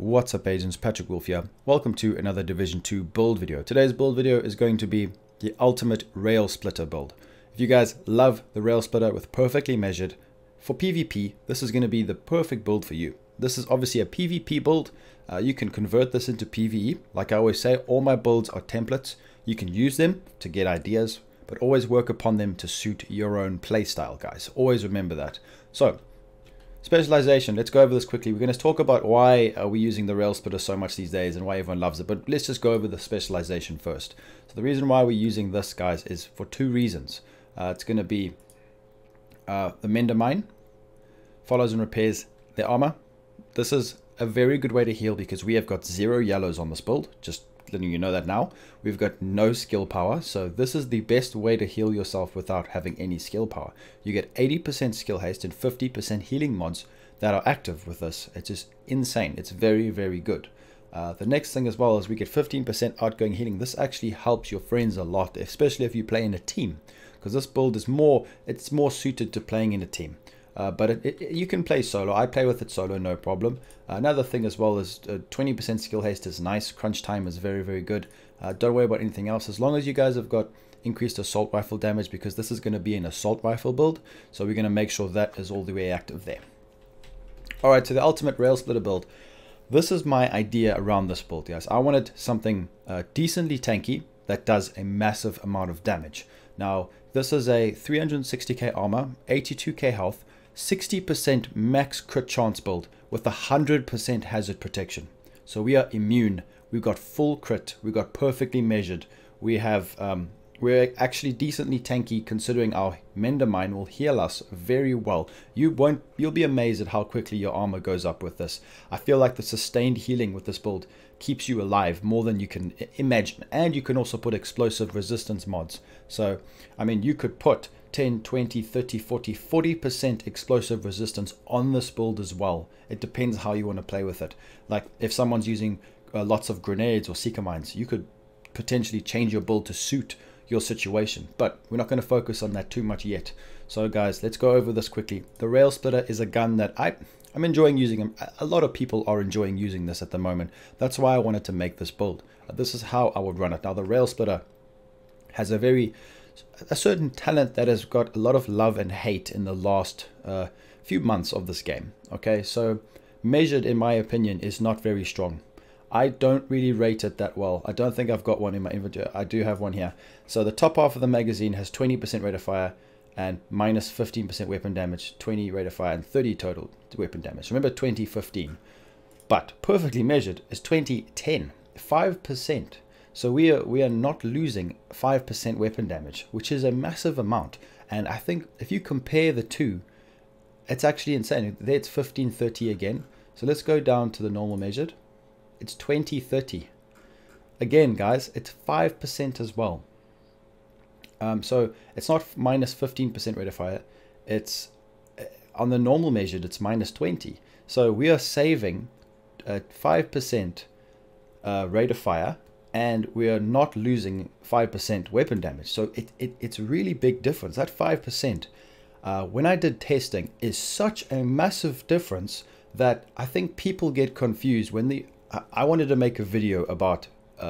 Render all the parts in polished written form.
What's up agents, Patrick Wolf here. Welcome to another Division 2 build video. Today's build video is going to be the ultimate Railsplitter build. If you guys love the Railsplitter with perfectly measured, for PvP, this is going to be the perfect build for you. This is obviously a PvP build. You can convert this into PvE. Like I always say, all my builds are templates. You can use them to get ideas, but always work upon them to suit your own playstyle, guys. Always remember that. So, specialization, let's go over this quickly. We're going to talk about why are we using the Railsplitter so much these days and why everyone loves it, but let's just go over the specialization first. So the reason why we're using this, guys, is for two reasons. It's going to be the Mender Mine, follows and repairs their armor. This is a very good way to heal because we have got 0 yellows on this build, just letting you know that now. We've got no skill power, so this is the best way to heal yourself without having any skill power. You get 80% skill haste and 50% healing mods that are active with this. It's just insane. It's very, very good. The next thing as well is we get 15% outgoing healing. This actually helps your friends a lot, especially if you play in a team, because this build is more suited to playing in a team. But you can play solo. I play with it solo, no problem. Another thing as well is 20% skill haste is nice. Crunch time is very, very good. Don't worry about anything else. As long as you guys have got increased assault rifle damage, because this is going to be an assault rifle build. So we're going to make sure that is all the way active there. Alright, so the ultimate Railsplitter build. This is my idea around this build, guys. I wanted something decently tanky that does a massive amount of damage. Now, this is a 360k armor, 82k health, 60% max crit chance build with 100% hazard protection. So we are immune. We've got full crit. We've got perfectly measured. We have we're actually decently tanky considering our Mender Mine will heal us very well. You'll be amazed at how quickly your armor goes up with this. I feel like the sustained healing with this build keeps you alive more than you can imagine. And you can also put explosive resistance mods. So, I mean, you could put 10, 20, 30, 40, 40% explosive resistance on this build as well. It depends how you want to play with it. Like if someone's using lots of grenades or seeker mines, you could potentially change your build to suit your situation. But we're not going to focus on that too much yet. So guys, let's go over this quickly. The Railsplitter is a gun that I'm enjoying using. A lot of people are enjoying using this at the moment. That's why I wanted to make this build. This is how I would run it. Now the Railsplitter has a certain talent that has got a lot of love and hate in the last few months of this game. Okay, so measured, in my opinion, is not very strong. I don't really rate it that well. I don't think I've got one in my inventory. I do have one here. So the top half of the magazine has 20% rate of fire and minus 15% weapon damage, 20 rate of fire and 30 total weapon damage. Remember 2015. But perfectly measured is 2010, 5%. So we are not losing 5% weapon damage, which is a massive amount. And I think if you compare the two, it's actually insane. There it's 1530 again. So let's go down to the normal measured. It's 2030. Again, guys, it's 5% as well. So it's not minus 15% rate of fire. It's on the normal measured, it's minus 20. So we are saving 5% rate of fire, and we are not losing 5% weapon damage. So it's a really big difference. That 5%, when I did testing, is such a massive difference that I think people get confused when I wanted to make a video about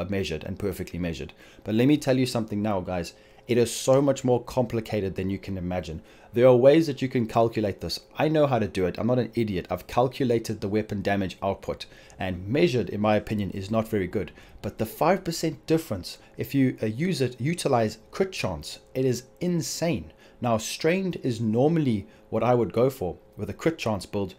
measured and perfectly measured. But let me tell you something now, guys. It is so much more complicated than you can imagine. There are ways that you can calculate this. I know how to do it. I'm not an idiot. I've calculated the weapon damage output, and measured, in my opinion, is not very good. But the 5% difference, if you utilize crit chance, it is insane. Now, strained is normally what I would go for with a crit chance build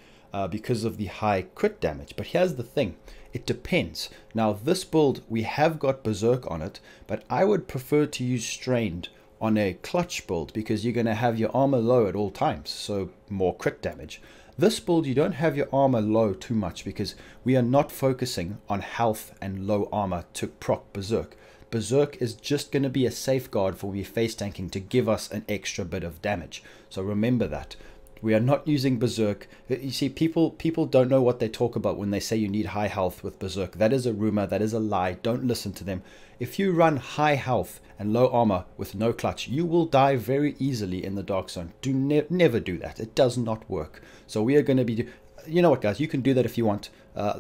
because of the high crit damage. But here's the thing. It depends. Now this build, we have got berserk on it, but I would prefer to use strained on a clutch build because you're going to have your armor low at all times, so more crit damage. This build, you don't have your armor low too much because we are not focusing on health and low armor to proc berserk. Berserk is just going to be a safeguard for we face tanking to give us an extra bit of damage. So remember that. We are not using berserk. You see, people don't know what they talk about when they say you need high health with berserk. That is a rumor. That is a lie. Don't listen to them. If you run high health and low armor with no clutch, you will die very easily in the dark zone. Never do that. It does not work. So we are going to be you know what, guys, you can do that if you want.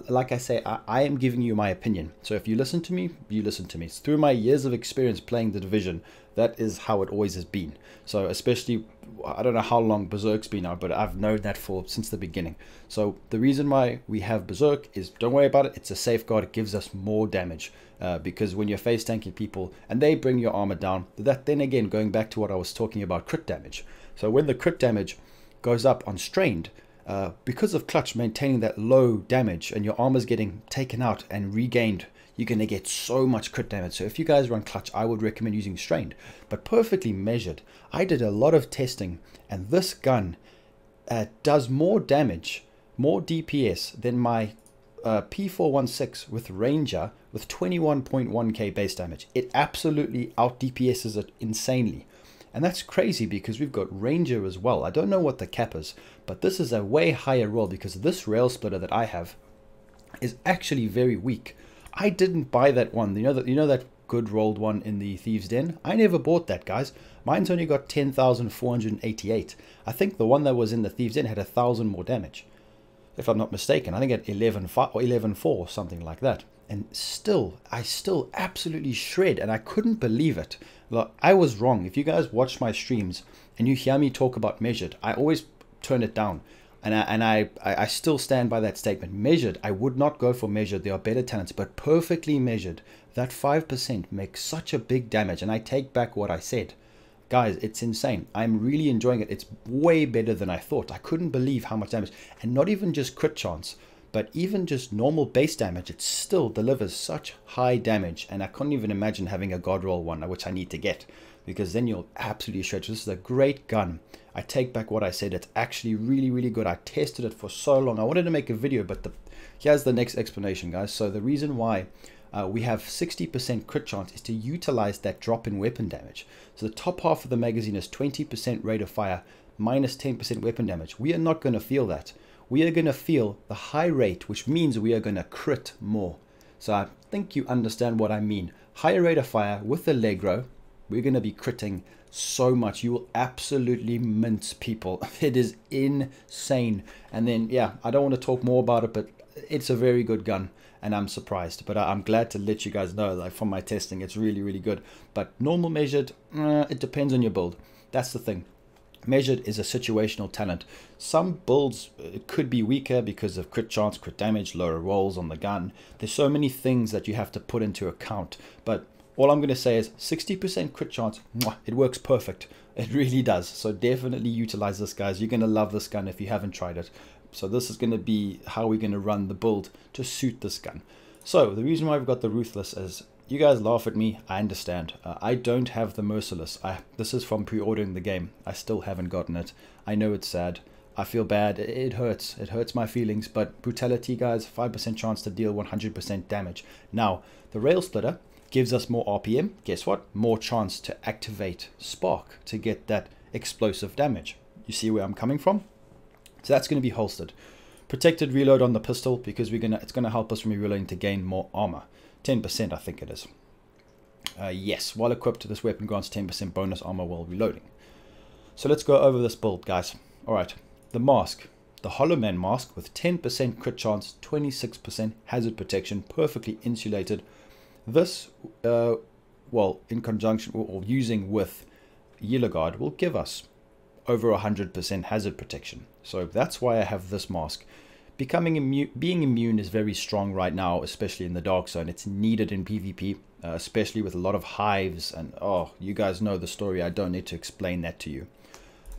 Like I say, I am giving you my opinion. So if you listen to me, you listen to me. It's through my years of experience playing the Division. That is how it always has been. So especially, I don't know how long Berserk's been out, but I've known that since the beginning. So the reason why we have Berserk is, don't worry about it. It's a safeguard. It gives us more damage. Because when you're face tanking people and they bring your armor down, that then again, going back to what I was talking about, crit damage. So when the crit damage goes up on strained, because of clutch maintaining that low damage and your armor's getting taken out and regained, you're going to get so much crit damage. So if you guys run clutch, I would recommend using strained, but perfectly measured. I did a lot of testing, and this gun does more damage, more DPS than my P416 with Ranger with 21.1k base damage. It absolutely out DPSs it insanely. And that's crazy because we've got Ranger as well. I don't know what the cap is, but this is a way higher roll because this Railsplitter that I have is actually very weak. I didn't buy that one. You know that good rolled one in the Thieves' Den? I never bought that, guys. Mine's only got 10,488. I think the one that was in the Thieves' Den had 1,000 more damage, if I'm not mistaken. I think at 11.5 or 11.4, something like that. And I still absolutely shred, and I couldn't believe it. Look, I was wrong. If you guys watch my streams and you hear me talk about measured, I always turn it down. And I still stand by that statement. Measured, I would not go for measured. There are better talents, but perfectly measured, that 5% makes such a big damage. And I take back what I said. Guys, it's insane. I'm really enjoying it. It's way better than I thought. I couldn't believe how much damage. And not even just crit chance, but even just normal base damage, it still delivers such high damage. And I couldn't even imagine having a God Roll one, which I need to get, because then you'll absolutely shred. This is a great gun. I take back what I said. It's actually really, really good. I tested it for so long. I wanted to make a video, but here's the next explanation, guys. So the reason why we have 60% crit chance is to utilize that drop in weapon damage. So the top half of the magazine is 20% rate of fire minus 10% weapon damage. We are not going to feel that. We are going to feel the high rate, which means we are going to crit more. So I think you understand what I mean. Higher rate of fire with the Allegro, we're going to be critting so much. You will absolutely mince people. It is insane. And then, yeah, I don't want to talk more about it, but it's a very good gun. And I'm surprised, but I'm glad to let you guys know, like, from my testing, it's really, really good. But normal measured, it depends on your build. That's the thing. Measured is a situational talent. Some builds could be weaker because of crit chance, crit damage, lower rolls on the gun. There's so many things that you have to put into account. But all I'm going to say is 60% crit chance, it works perfect. It really does. So definitely utilize this, guys. You're going to love this gun if you haven't tried it. So this is going to be how we're going to run the build to suit this gun. So the reason why we've got the Ruthless is, you guys laugh at me, I understand. I don't have the Merciless. This is from pre-ordering the game. I still haven't gotten it. I know it's sad. I feel bad. It hurts. It hurts my feelings. But Brutality, guys, 5% chance to deal 100% damage. Now, the Railsplitter gives us more RPM. Guess what? More chance to activate Spark to get that explosive damage. You see where I'm coming from? So that's going to be holstered. Protected reload on the pistol, because it's going to help us when we're reloading to gain more armor. 10%, I think it is. Yes, while equipped, this weapon grants 10% bonus armor while reloading. So let's go over this build, guys. Alright, the mask. The Hollow Man mask with 10% crit chance, 26% hazard protection, perfectly insulated. This, well, in conjunction or using with Yellow Guard, will give us over 100% hazard protection. So that's why I have this mask. Being immune is very strong right now, especially in the Dark Zone. It's needed in PvP, especially with a lot of hives. And oh, you guys know the story. I don't need to explain that to you.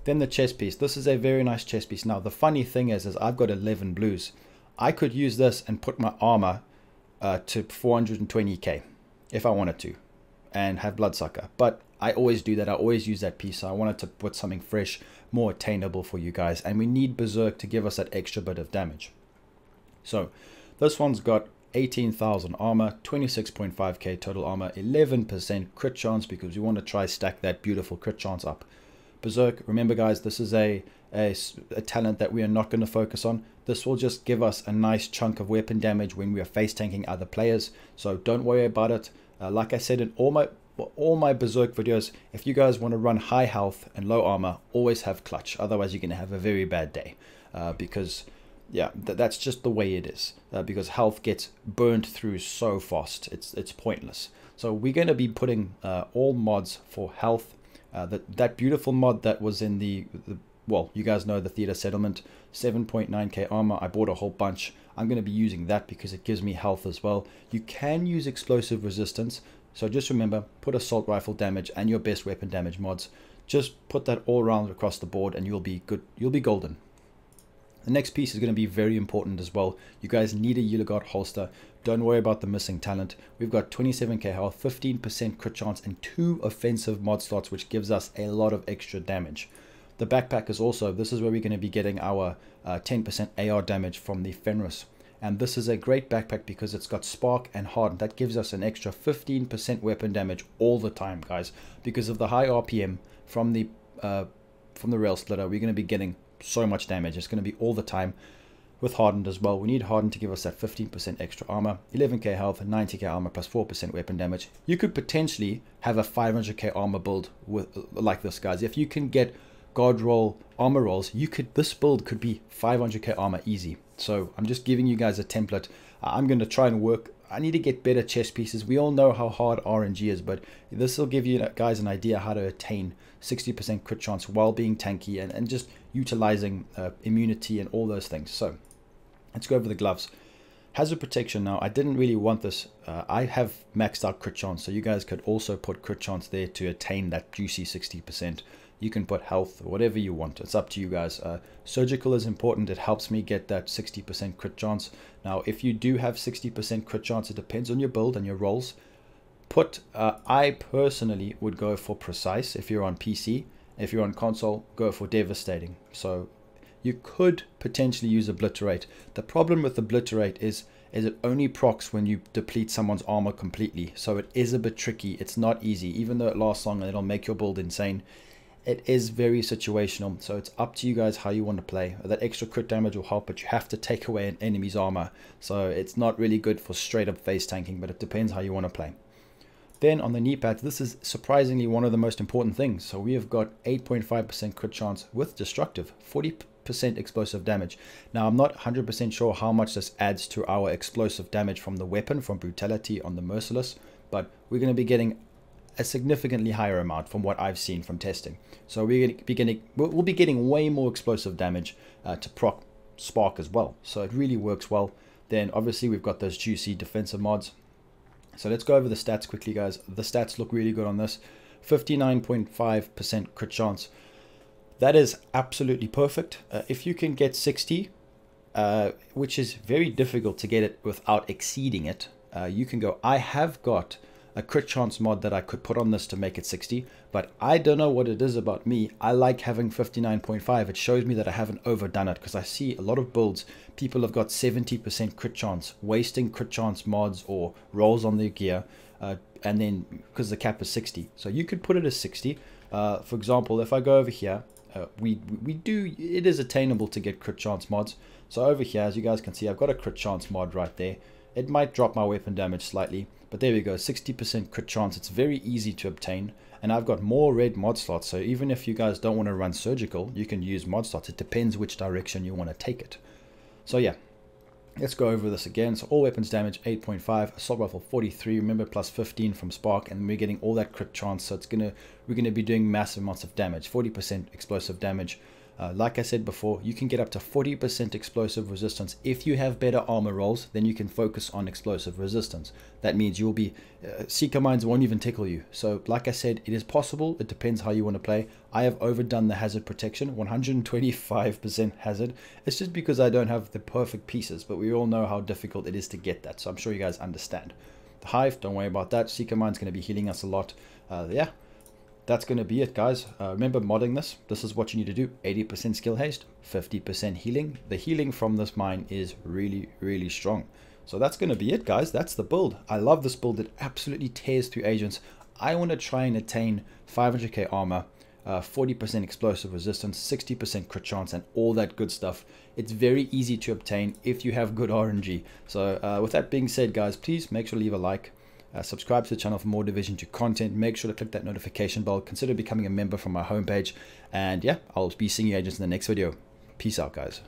Then the chest piece. This is a very nice chest piece. Now, the funny thing is I've got 11 blues. I could use this and put my armor to 420k if I wanted to, and have Bloodsucker. But I always do that. I always use that piece. So I wanted to put something fresh, more attainable for you guys. And we need Berserk to give us that extra bit of damage. So this one's got 18,000 armor, 26.5k total armor, 11% crit chance, because we want to try stack that beautiful crit chance up. Berserk, remember guys, this is a talent that we are not going to focus on. This will just give us a nice chunk of weapon damage when we are face tanking other players. So don't worry about it. Like I said in all my Berserk videos, if you guys want to run high health and low armor, always have clutch. Otherwise you're going to have a very bad day, because yeah, that's just the way it is, because health gets burned through so fast. It's pointless. So we're going to be putting all mods for health. That beautiful mod that was in the well, you guys know the theater settlement, 7.9k armor. I bought a whole bunch. I'm going to be using that because it gives me health as well. You can use explosive resistance, so just remember, put assault rifle damage and your best weapon damage mods. Just put that all around across the board and you'll be good. You'll be golden. The next piece is going to be very important as well. You guys need a Uligard holster. Don't worry about the missing talent. We've got 27k health, 15% crit chance, and 2 offensive mod slots, which gives us a lot of extra damage. The backpack is also, this is where we're going to be getting our 10% AR damage from the Fenris. And this is a great backpack because it's got spark and harden. That gives us an extra 15% weapon damage all the time, guys. Because of the high RPM from the Railsplitter, we're going to be getting so much damage. It's going to be all the time. With hardened as well, we need hardened to give us that 15% extra armor, 11k health, and 90k armor plus 4% weapon damage. You could potentially have a 500k armor build with like this, guys. If you can get guard roll armor rolls, this build could be 500k armor easy. So I'm just giving you guys a template. I'm going to try and work. I need to get better chest pieces. We all know how hard RNG is, but this will give you guys an idea how to attain 60% crit chance while being tanky and just utilizing immunity and all those things. So let's go over the gloves. Hazard protection. Now, I didn't really want this. I have maxed out crit chance, so you guys could also put crit chance there to attain that juicy 60%. You can put health, whatever you want. It's up to you guys. Surgical is important. It helps me get that 60% crit chance. Now, if you do have 60% crit chance, it depends on your build and your rolls. I personally would go for precise if you're on PC. If you're on console, go for devastating. So you could potentially use obliterate. The problem with obliterate is it only procs when you deplete someone's armor completely. So it is a bit tricky. It's not easy, even though it lasts long and it'll make your build insane. It is very situational, so it's up to you guys how you want to play. That extra crit damage will help, but you have to take away an enemy's armor. So it's not really good for straight up face tanking, but it depends how you want to play. Then on the knee pads, this is surprisingly one of the most important things. So we have got 8.5% crit chance with destructive, 40% explosive damage. Now I'm not 100% sure how much this adds to our explosive damage from the weapon, from brutality on the merciless, but we're going to be getting a significantly higher amount from what I've seen from testing. So we'll be getting way more explosive damage to proc spark as well. So it really works well. Then obviously we've got those juicy defensive mods. So let's go over the stats quickly, guys. The stats look really good on this. 59.5% crit chance. That is absolutely perfect. If you can get 60, which is very difficult to get it without exceeding it, you can go. I have got a crit chance mod that I could put on this to make it 60, but I don't know what it is about me. I like having 59.5. It shows me that I haven't overdone it, because I see a lot of builds, people have got 70% crit chance, wasting crit chance mods or rolls on their gear, and then because the cap is 60. So you could put it as 60. For example, if I go over here, it is attainable to get crit chance mods. So over here, as you guys can see, I've got a crit chance mod right there. It might drop my weapon damage slightly, but there we go, 60% crit chance. It's very easy to obtain, and I've got more red mod slots, so even if you guys don't want to run surgical, you can use mod slots. It depends which direction you want to take it. So yeah, let's go over this again. So all weapons damage 8.5, assault rifle 43, remember plus 15 from spark, and we're getting all that crit chance, so we're gonna be doing massive amounts of damage, 40% explosive damage. Like I said before, you can get up to 40% explosive resistance. If you have better armor rolls, then you can focus on explosive resistance. That means you'll be seeker mines won't even tickle you. So like I said, it is possible. It depends how you want to play. I have overdone the hazard protection, 125% hazard. It's just because I don't have the perfect pieces, but we all know how difficult it is to get that, so I'm sure you guys understand. The hive, don't worry about that. Seeker mine's going to be healing us a lot. Yeah, that's going to be it, guys. Remember modding this. This is what you need to do. 80% skill haste, 50% healing. The healing from this mine is really, really strong. So that's going to be it, guys. That's the build. I love this build. It absolutely tears through agents. I want to try and attain 500k armor, 40% explosive resistance, 60% crit chance, and all that good stuff. It's very easy to obtain if you have good RNG. So with that being said, guys, please make sure to leave a like. Subscribe to the channel for more Division 2 content. Make sure to click that notification bell. Consider becoming a member from my homepage. And yeah, I'll be seeing you agents in the next video. Peace out, guys.